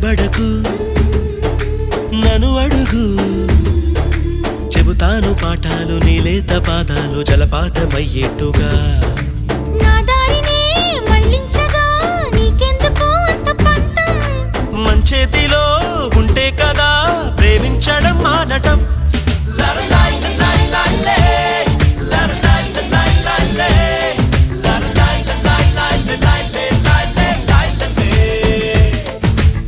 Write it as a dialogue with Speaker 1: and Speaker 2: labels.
Speaker 1: తడబడకు నన్ను అడుగు చెబుతాను పాఠాలు నీలేత పాదాలు జలపాతమయ్యేట్టుగా
Speaker 2: నా దారినే మళ్ళించగా నీకెందుకు అంత పంతం
Speaker 1: మంచేతిలో ఉంటే కదా ప్రేమించడం మానటం